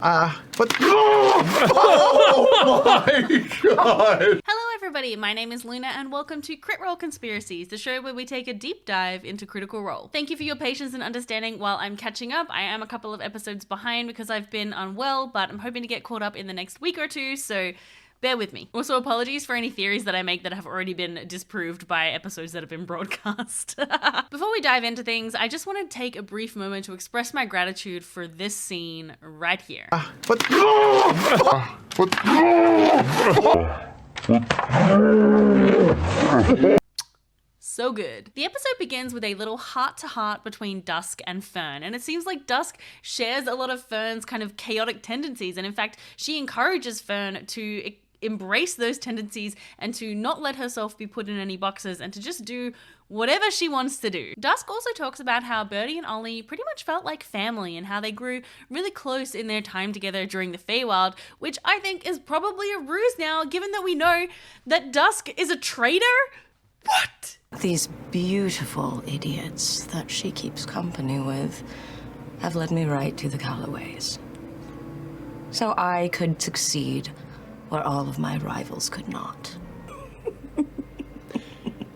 But oh my god! Hello everybody, my name is Luna and welcome to Crit Role Conspiracies, the show where we take a deep dive into Critical Role. Thank you for your patience and understanding while I'm catching up. I am a couple of episodes behind because I've been unwell, but I'm hoping to get caught up in the next week or two, so bear with me. Also, apologies for any theories that I make that have already been disproved by episodes that have been broadcast. Before we dive into things, I just want to take a brief moment to express my gratitude for this scene right here. So good. The episode begins with a little heart-to-heart between Dusk and Fern, and it seems like Dusk shares a lot of Fern's kind of chaotic tendencies, and in fact, she encourages Fern to embrace those tendencies and to not let herself be put in any boxes and to just do whatever she wants to do. Dusk also talks about how Birdie and Ollie pretty much felt like family and how they grew really close in their time together during the Feywild, which I think is probably a ruse now, given that we know that Dusk is a traitor. What? These beautiful idiots that she keeps company with have led me right to the Callaways. So I could succeed where all of my rivals could not.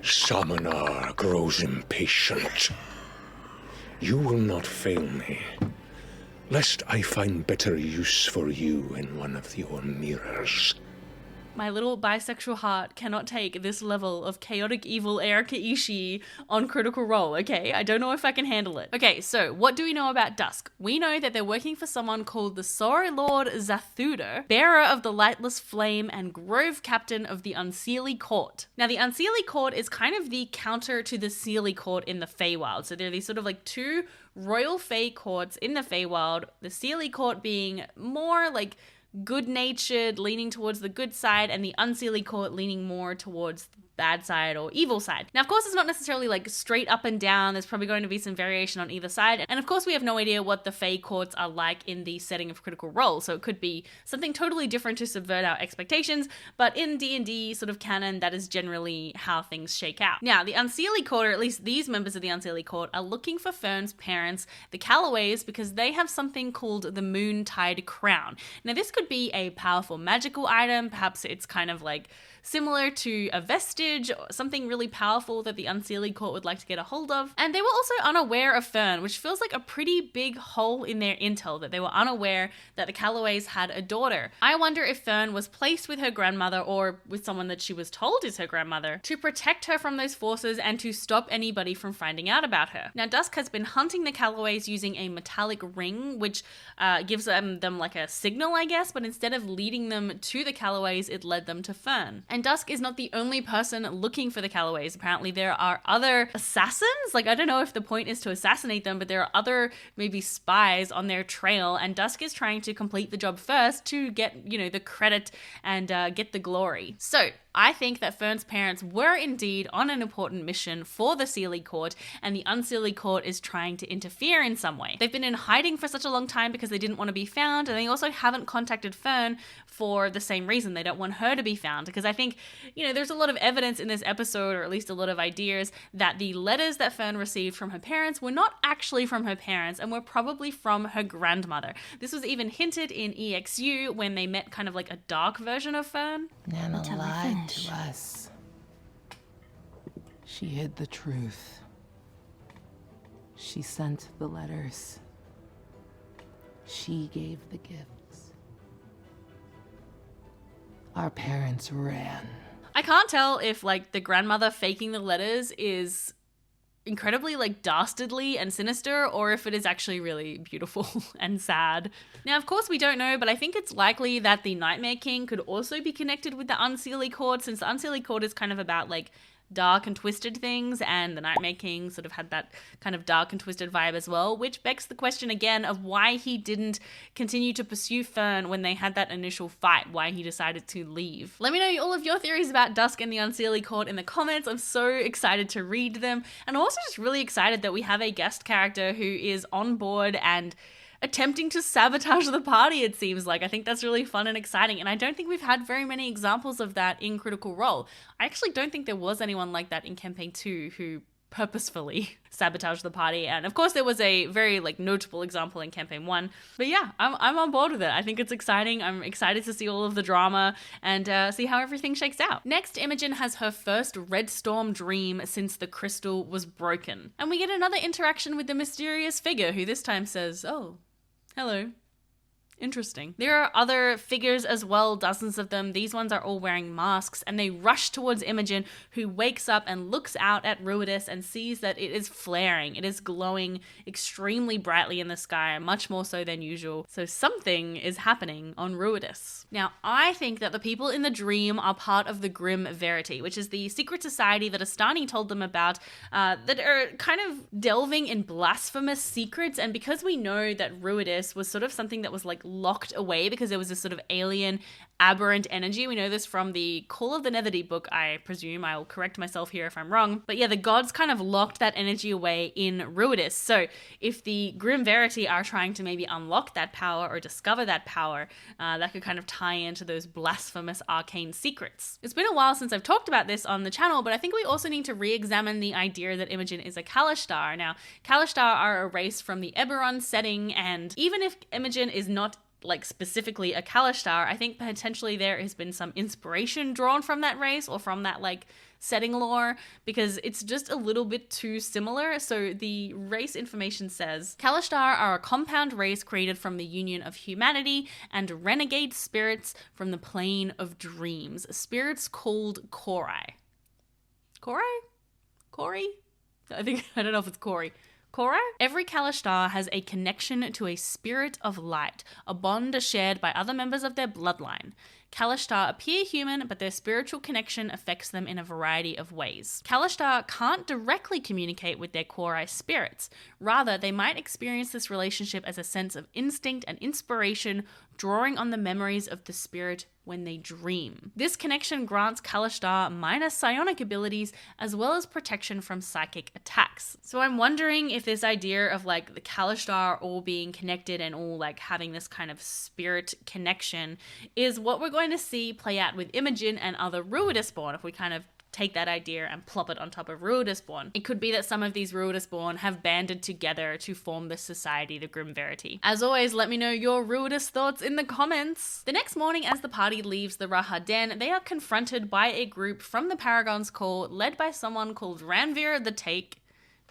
Summoner grows impatient. You will not fail me, lest I find better use for you in one of your mirrors. My little bisexual heart cannot take this level of chaotic evil Erika Ishii on Critical Role, okay? I don't know if I can handle it. Okay, so what do we know about Dusk? We know that they're working for someone called the Sorry Lord Zathuda, bearer of the Lightless Flame and Grove Captain of the Unseelie Court. Now, the Unseelie Court is kind of the counter to the Seelie Court in the Feywild. So they're these sort of like two royal Fey courts in the Feywild, the Seelie Court being more like good-natured, leaning towards the good side, and the Unseelie Court leaning more towards the bad side or evil side. Now, of course, it's not necessarily like straight up and down. There's probably going to be some variation on either side. And of course, we have no idea what the Fey courts are like in the setting of Critical Role. So it could be something totally different to subvert our expectations. But in D&D sort of canon, that is generally how things shake out. Now, the Unseelie Court, or at least these members of the Unseelie Court, are looking for Fern's parents, the Callaways, because they have something called the Moontide Crown. Now, this could be a powerful magical item. Perhaps it's kind of like similar to a vestige, or something really powerful that the Unseelie Court would like to get a hold of. And they were also unaware of Fern, which feels like a pretty big hole in their intel, that they were unaware that the Callaways had a daughter. I wonder if Fern was placed with her grandmother, or with someone that she was told is her grandmother, to protect her from those forces and to stop anybody from finding out about her. Now, Dusk has been hunting the Callaways using a metallic ring, which gives them like a signal, I guess, but instead of leading them to the Callaways, it led them to Fern. And Dusk is not the only person looking for the Callaways. Apparently there are other assassins. Like, I don't know if the point is to assassinate them, but there are other maybe spies on their trail, and Dusk is trying to complete the job first to get, you know, the credit and get the glory. So I think that Fern's parents were indeed on an important mission for the Seelie Court, and the Unseelie Court is trying to interfere in some way. They've been in hiding for such a long time because they didn't want to be found, and they also haven't contacted Fern for the same reason. They don't want her to be found, because I think, you know, there's a lot of evidence in this episode, or at least a lot of ideas, that the letters that Fern received from her parents were not actually from her parents and were probably from her grandmother. This was even hinted in EXU when they met kind of like a dark version of Fern. Nana lied to us. She hid the truth. She sent the letters. She gave the gifts. Our parents ran. I can't tell if like the grandmother faking the letters is incredibly like dastardly and sinister, or if it is actually really beautiful and sad. Now, of course, we don't know, but I think it's likely that the Nightmare King could also be connected with the Unseelie Court, since the Unseelie Court is kind of about like dark and twisted things, and the Nightmare King sort of had that kind of dark and twisted vibe as well, which begs the question again of why he didn't continue to pursue Fern when they had that initial fight, why he decided to leave. Let me know all of your theories about Dusk and the Unseelie Court in the comments. I'm so excited to read them, and I'm also just really excited that we have a guest character who is on board and attempting to sabotage the party, it seems like. I think that's really fun and exciting, and I don't think we've had very many examples of that in Critical Role. I actually don't think there was anyone like that in Campaign 2 who purposefully sabotage the party. And of course there was a very like notable example in campaign 1, but yeah, I'm on board with it. I think it's exciting. I'm excited to see all of the drama and see how everything shakes out. Next, Imogen has her first Red Storm dream since the crystal was broken, and we get another interaction with the mysterious figure who this time says, "Oh, hello. Interesting." There are other figures as well, dozens of them. These ones are all wearing masks, and they rush towards Imogen, who wakes up and looks out at Ruidus and sees that it is flaring. It is glowing extremely brightly in the sky, much more so than usual. So something is happening on Ruidus. Now, I think that the people in the dream are part of the Grim Verity, which is the secret society that Astani told them about, that are kind of delving in blasphemous secrets. And because we know that Ruidus was sort of something that was like locked away because there was this sort of alien aberrant energy. We know this from the Call of the Netherdeep book, I presume. I'll correct myself here if I'm wrong. But yeah, the gods kind of locked that energy away in Ruidus. So if the Grim Verity are trying to maybe unlock that power or discover that power, that could kind of tie into those blasphemous arcane secrets. It's been a while since I've talked about this on the channel, but I think we also need to re-examine the idea that Imogen is a Kalashtar. Now, Kalashtar are a race from the Eberron setting, and even if Imogen is not like specifically a Kalashtar, I think potentially there has been some inspiration drawn from that race or from that like setting lore, because it's just a little bit too similar. So the race information says, Kalashtar are a compound race created from the union of humanity and renegade spirits from the plane of dreams, spirits called Korai. Corey? I don't know if it's Corey. Korra? Every Kalashtar has a connection to a spirit of light, a bond shared by other members of their bloodline. Kalashtar appear human, but their spiritual connection affects them in a variety of ways. Kalashtar can't directly communicate with their Korai spirits. Rather, they might experience this relationship as a sense of instinct and inspiration, drawing on the memories of the spirit when they dream. This connection grants Kalashtar minor psionic abilities as well as protection from psychic attacks. So I'm wondering if this idea of like the Kalashtar all being connected and all like having this kind of spirit connection is what we're going to see play out with Imogen and other Ruidusborn if we kind of take that idea and plop it on top of Ruidusborn. It could be that some of these Ruidusborn have banded together to form this society, the Grim Verity. As always, let me know your Ruidus thoughts in the comments. The next morning, as the party leaves the Raha Den, they are confronted by a group from the Paragon's Call led by someone called Ranvir the Take.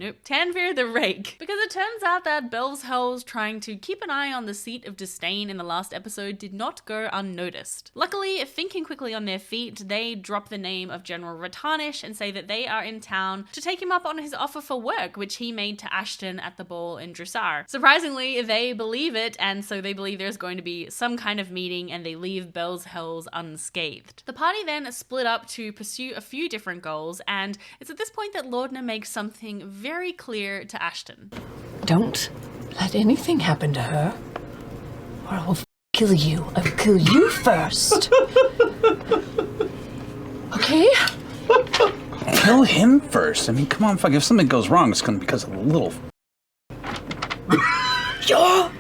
Nope, Tanvir the Rake. Because it turns out that Belzhel's trying to keep an eye on the seat of disdain in the last episode did not go unnoticed. Luckily, thinking quickly on their feet, they drop the name of General Ratanish and say that they are in town to take him up on his offer for work, which he made to Ashton at the ball in Dressar. Surprisingly, they believe it, and so they believe there's going to be some kind of meeting, and they leave Belzhel's unscathed. The party then split up to pursue a few different goals, and it's at this point that Laudna makes something very clear to Ashton. Don't let anything happen to her, or I will kill you. I will kill you first. Okay? Kill him first. I mean, come on, fuck. If something goes wrong, it's gonna be because of a little. You're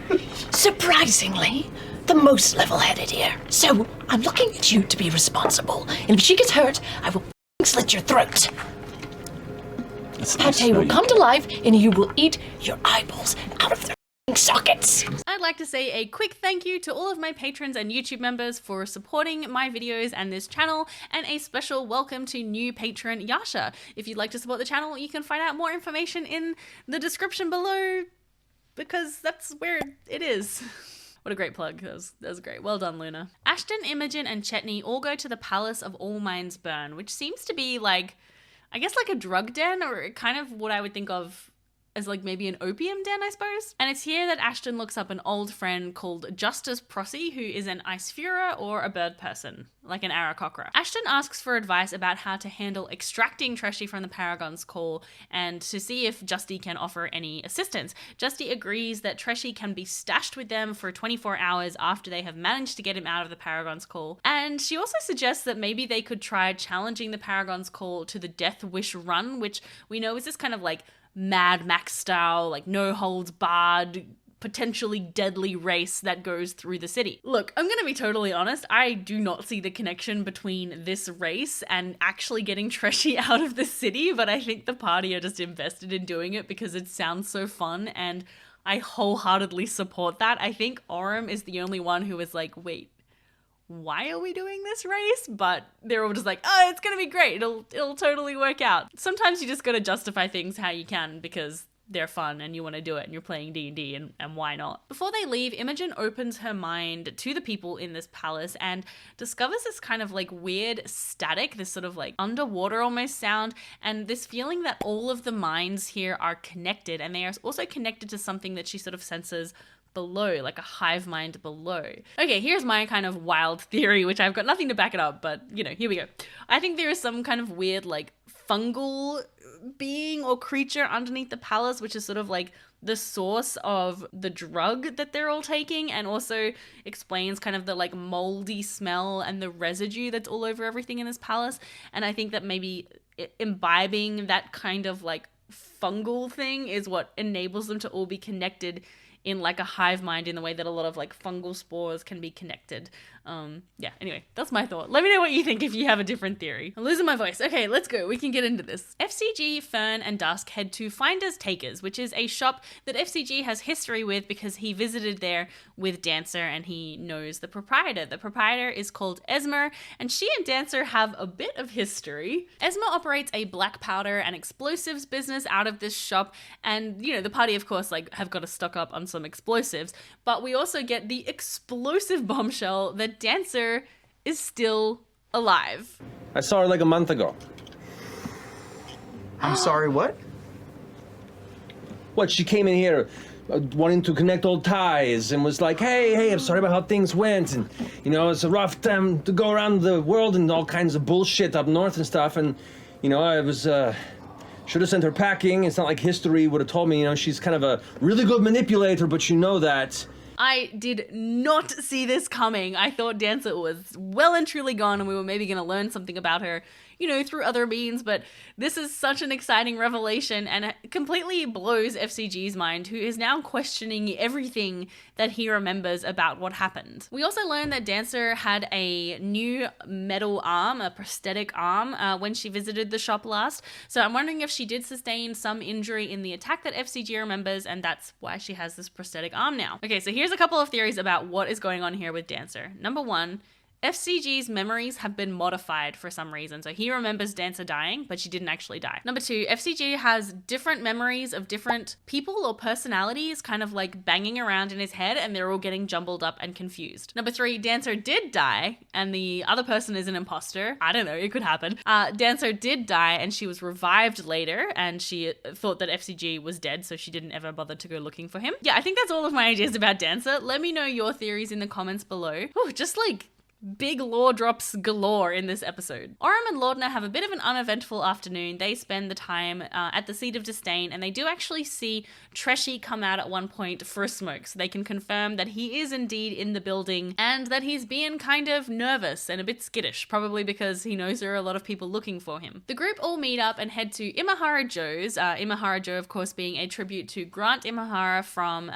surprisingly the most level-headed here. So I'm looking at you to be responsible. And if she gets hurt, I will slit your throat. Pate will come to life and you will eat your eyeballs out of their sockets. I'd like to say a quick thank you to all of my patrons and YouTube members for supporting my videos and this channel, and a special welcome to new patron Yasha. If you'd like to support the channel, you can find out more information in the description below, because that's where it is. What a great plug. That was great. Well done, Luna. Ashton, Imogen, and Chetney all go to the Palace of All Minds Burn, which seems to be like, I guess like a drug den, or kind of what I would think of as like maybe an opium den, I suppose. And it's here that Ashton looks up an old friend called Justice Prossy, who is an Icefura or a bird person, like an Aarakocra. Ashton asks for advice about how to handle extracting Treshi from the Paragon's Call and to see if Justy can offer any assistance. Justy agrees that Treshi can be stashed with them for 24 hours after they have managed to get him out of the Paragon's Call. And she also suggests that maybe they could try challenging the Paragon's Call to the Death Wish run, which we know is this kind of like Mad Max style, like no holds barred potentially deadly race that goes through the city. Look, I'm gonna be totally honest, I do not see the connection between this race and actually getting Treshi out of the city, but I think the party are just invested in doing it because it sounds so fun, and I wholeheartedly support that. I think Orym is the only one who is like, wait, why are we doing this race? But they're all just like, oh, it's gonna be great, it'll totally work out. Sometimes you just gotta justify things how you can because they're fun and you want to do it and you're playing D&D and why not? Before they leave, Imogen opens her mind to the people in this palace and discovers this kind of like weird static, this sort of like underwater almost sound, and this feeling that all of the minds here are connected, and they are also connected to something that she sort of senses below, like a hive mind below. Okay, here's my kind of wild theory, which I've got nothing to back it up, but you know, here we go. I think there is some kind of weird like fungal being or creature underneath the palace, which is sort of like the source of the drug that they're all taking, and also explains kind of the like moldy smell and the residue that's all over everything in this palace. And I think that maybe imbibing that kind of like fungal thing is what enables them to all be connected in like a hive mind in the way that a lot of like fungal spores can be connected. Yeah, anyway, that's my thought. Let me know what you think if you have a different theory. I'm losing my voice. Okay, let's go. We can get into this. FCG, Fern, and Dusk head to Finders Takers, which is a shop that FCG has history with because he visited there with Dancer and he knows the proprietor. The proprietor is called Esmer, and she and Dancer have a bit of history. Esmer operates a black powder and explosives business out of this shop, and you know, the party of course like have got to stock up on some explosives, but we also get the explosive bombshell that Dancer is still alive. I saw her like a month ago. I'm sorry, what? What, she came in here wanting to connect old ties and was like, hey, I'm sorry about how things went. And, you know, it's a rough time to go around the world and all kinds of bullshit up north and stuff. And, you know, I was, should have sent her packing. It's not like history would have told me, you know, she's kind of a really good manipulator, but you know that. I did not see this coming. I thought Dancer was well and truly gone and we were maybe going to learn something about her, you know, through other means, but this is such an exciting revelation and it completely blows FCG's mind, who is now questioning everything that he remembers about what happened. We also learned that Dancer had a new metal arm, a prosthetic arm, when she visited the shop last, so I'm wondering if she did sustain some injury in the attack that FCG remembers, and that's why she has this prosthetic arm now. Okay, so here's a couple of theories about what is going on here with Dancer. Number one, FCG's memories have been modified for some reason. So he remembers Dancer dying, but she didn't actually die. Number two, FCG has different memories of different people or personalities kind of like banging around in his head, and they're all getting jumbled up and confused. Number three, Dancer did die and the other person is an imposter. I don't know, it could happen. Dancer did die and she was revived later, and she thought that FCG was dead, so she didn't ever bother to go looking for him. Yeah, I think that's all of my ideas about Dancer. Let me know your theories in the comments below. Ooh, just like big lore drops galore in this episode. Orym and Laudna have a bit of an uneventful afternoon. They spend the time at the Seat of Disdain, and they do actually see Treshi come out at one point for a smoke, so they can confirm that he is indeed in the building and that he's being kind of nervous and a bit skittish, probably because he knows there are a lot of people looking for him. The group all meet up and head to Imahara Joe's, Imahara Joe of course being a tribute to Grant Imahara from,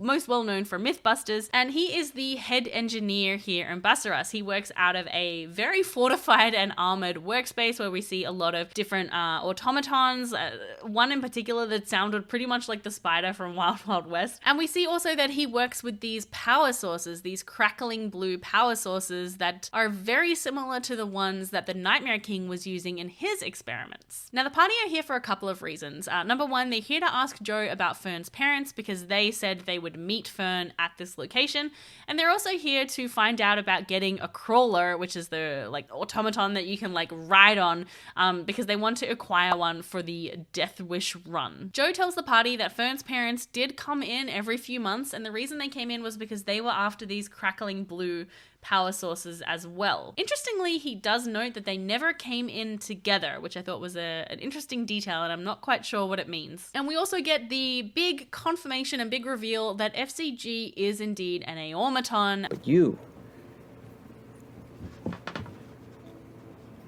most well known for Mythbusters, and he is the head engineer here in Basra. He works out of a very fortified and armored workspace where we see a lot of different automatons, one in particular that sounded pretty much like the spider from Wild Wild West. And we see also that he works with these power sources, these crackling blue power sources that are very similar to the ones that the Nightmare King was using in his experiments. Now the party are here for a couple of reasons. Number one, they're here to ask Joe about Fern's parents because they said they would meet Fern at this location, and they're also here to find out about getting a crawler, which is the like automaton that you can like ride on, because they want to acquire one for the Death Wish run. Joe tells the party that Fern's parents did come in every few months, and the reason they came in was because they were after these crackling blue power sources as well. Interestingly, he does note that they never came in together, which I thought was an interesting detail, and I'm not quite sure what it means. And we also get the big confirmation and big reveal that FCG is indeed an Aormaton. But you,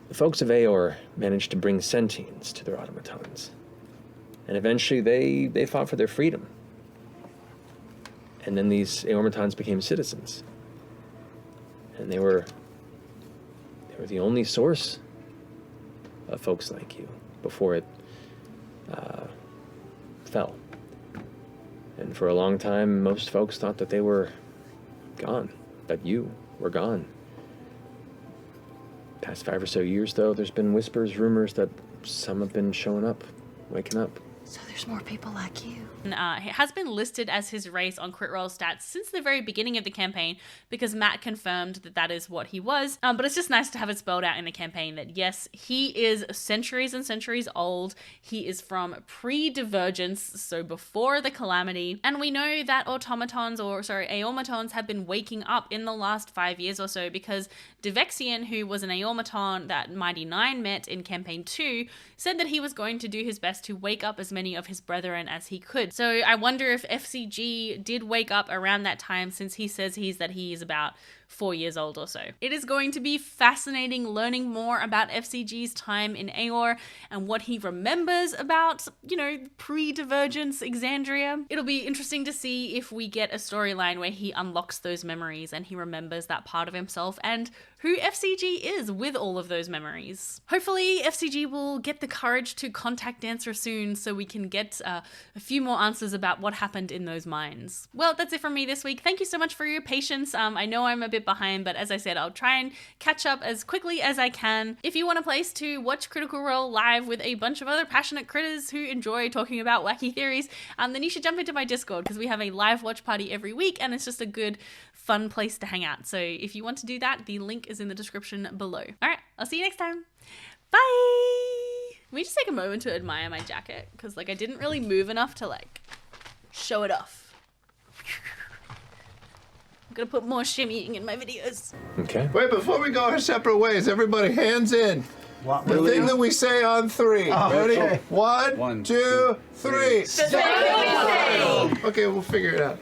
the folks of Aor managed to bring sentience to their automatons. And eventually they fought for their freedom. And then these Aormatons became citizens. And they were the only source of folks like you before it fell. And for a long time, most folks thought that they were gone, that you were gone. Past 5 or so years, though, there's been whispers, rumors that some have been showing up, waking up. So there's more people like you. It has been listed as his race on Crit Role stats since the very beginning of the campaign because Matt confirmed that that is what he was. But it's just nice to have it spelled out in the campaign that yes, he is centuries and centuries old. He is from pre-Divergence, so before the Calamity. And we know that Aormatons have been waking up in the last 5 years or so because Devexian, who was an Aormaton that Mighty Nine met in Campaign 2, said that he was going to do his best to wake up as many of his brethren as he could. So I wonder if FCG did wake up around that time since he says he is about 4 years old or so. It is going to be fascinating learning more about FCG's time in Aor and what he remembers about, pre-Divergence Exandria. It'll be interesting to see if we get a storyline where he unlocks those memories and he remembers that part of himself and who FCG is with all of those memories. Hopefully FCG will get the courage to contact Dancer soon so we can get a few more answers about what happened in those minds. Well, that's it from me this week. Thank you so much for your patience. I know I'm a bit behind, but as I said, I'll try and catch up as quickly as I can. If you want a place to watch Critical Role live with a bunch of other passionate critters who enjoy talking about wacky theories, then you should jump into my Discord because we have a live watch party every week and it's just a good, fun place to hang out. So if you want to do that, the link is in the description below. All right, I'll see you next time. Bye! Let me just take a moment to admire my jacket because I didn't really move enough to show it off. I'm gonna put more shimmying in my videos. Okay. Wait, before we go our separate ways, everybody hands in. The thing that we say on 3. Ready? Okay. 1, 2, 3. The thing that we say. Okay, we'll figure it out.